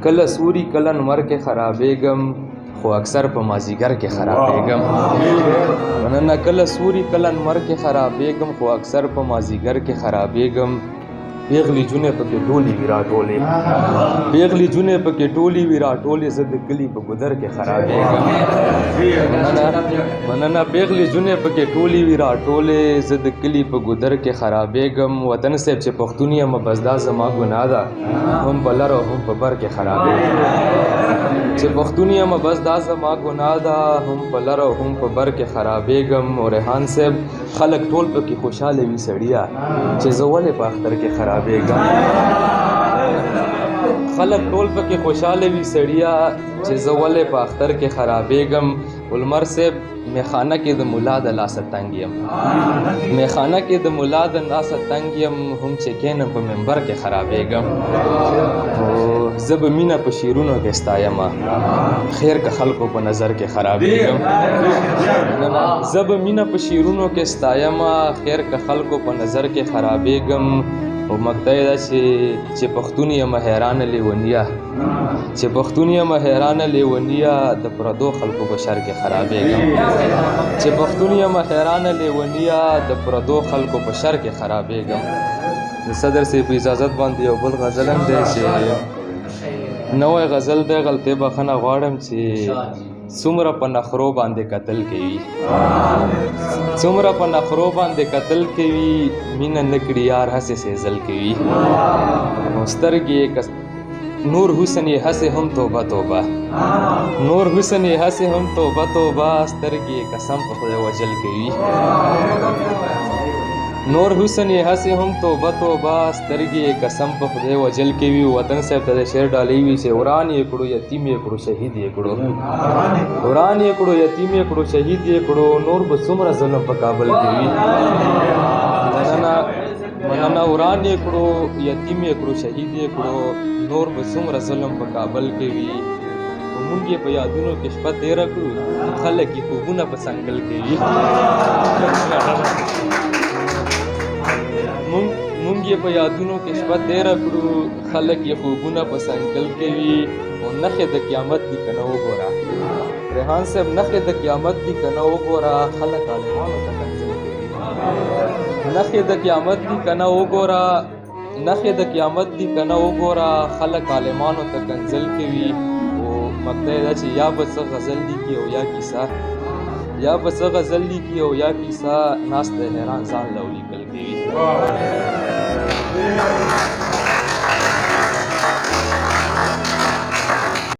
کله سوري کله نمر کې خرابېږم خو اکثر په مازیګر کې خرابېږم مننه کله سوري کله نمر کې خرابېږم خو اکثر په مازیګر کې خرابېږم پیغلی جونې پکې ټولې وي راټولې پیغلی جونې پکې ټولې وي راټولې زه د کلي په ګودر کې خرابېږم مننه پیغلی جونې پکې ټولې وي راټولې زه د کلي په ګودر کې خرابېږم وطن صاحب چې پښتون یم بس دا زما ګناه ده هم په لر او هم په بر کې خرابېږم چې پښتون یم بس دا زما ګناه ده هم په لر او هم په بر کې خرابېږم او ریحان صاحب خلک ټول پکې خوشحاله وي سړیه چې زه ولې په اختر کې خرابېږم خلک ټول پکې خوشحاله وي سړیه چې زه ولې په اختر کې خرابېږم ولمر صاحب میخانه کې د ملا د لاسه تنګ یم میخانه کې د ملا د لاسه تنګ یم هم چې کینم په منبر کې خرابېږم زه به مینه په شیرونو کې ستایمه خیر که خلکو په نظر کې خرابېږم زه به مینه په شیرونو کې ستایمه خیر که خلکو په نظر کې خرابېږم او مقطع دا چې پښتون یم حیرانه لیونیه چې پښتون یم حیرانه لیونیه د پردو خلکو په شر کې خرابېږم چې پښتون یم حیرانه لیونیه د پردو خلکو په شر کې خرابېږم د صدر صاحب په اجازت باندې یو بل غزل هم دی چې نوی غزل دی غلطۍ بخښنه غواړم چې څومره په نخرو باندې قتل کوي څومره په نخرو باندې قتل کوي مینه نه کړي یار هسې سېزل کوي نو سترګې نور حسن یې هسې هم توبه توبه نور حسن یې هسې هم توبه توبه سترګې قسم په خدای وجل کوي نور حسن یې هسې هم توبه توبه سترګې قسم په خدای وجل کوي وطن صاحب ته د شعر ډالۍ وي چې وران یې کړو یتیم یې کړو شهید یې کړو وران یې کړو یتیم یې کړو شهید یې کړو نور به څومره ظلم په کابل کوي مننه وران یې کړو یتیم یې کړو شهید یې کړو نور به څومره ظلم په کابل کوي مونږ یې په یادونو کې شپه تېره کړو خلک یې خوبونه په څنګل کوي مونږ یې په یادونو کې شپه تېره کړو خلک یې خوبونه په څنګل کوي او نښې د قیامت دي که نه وګوره ریحان صاحب نښې د قیامت دي که نه وګوره خلک عالمانو ته کنځل کوي نښې د قیامت دي که نه وګوره نښې د قیامت دي که نه وګوره خلک عالمانو ته کنځل کوي او مقطع دا چې یا به څه غزل لیکي او یا کیسه یا به څه غزل لیکي او یا کیسه ناست د حیران ځان له ولیکل کوي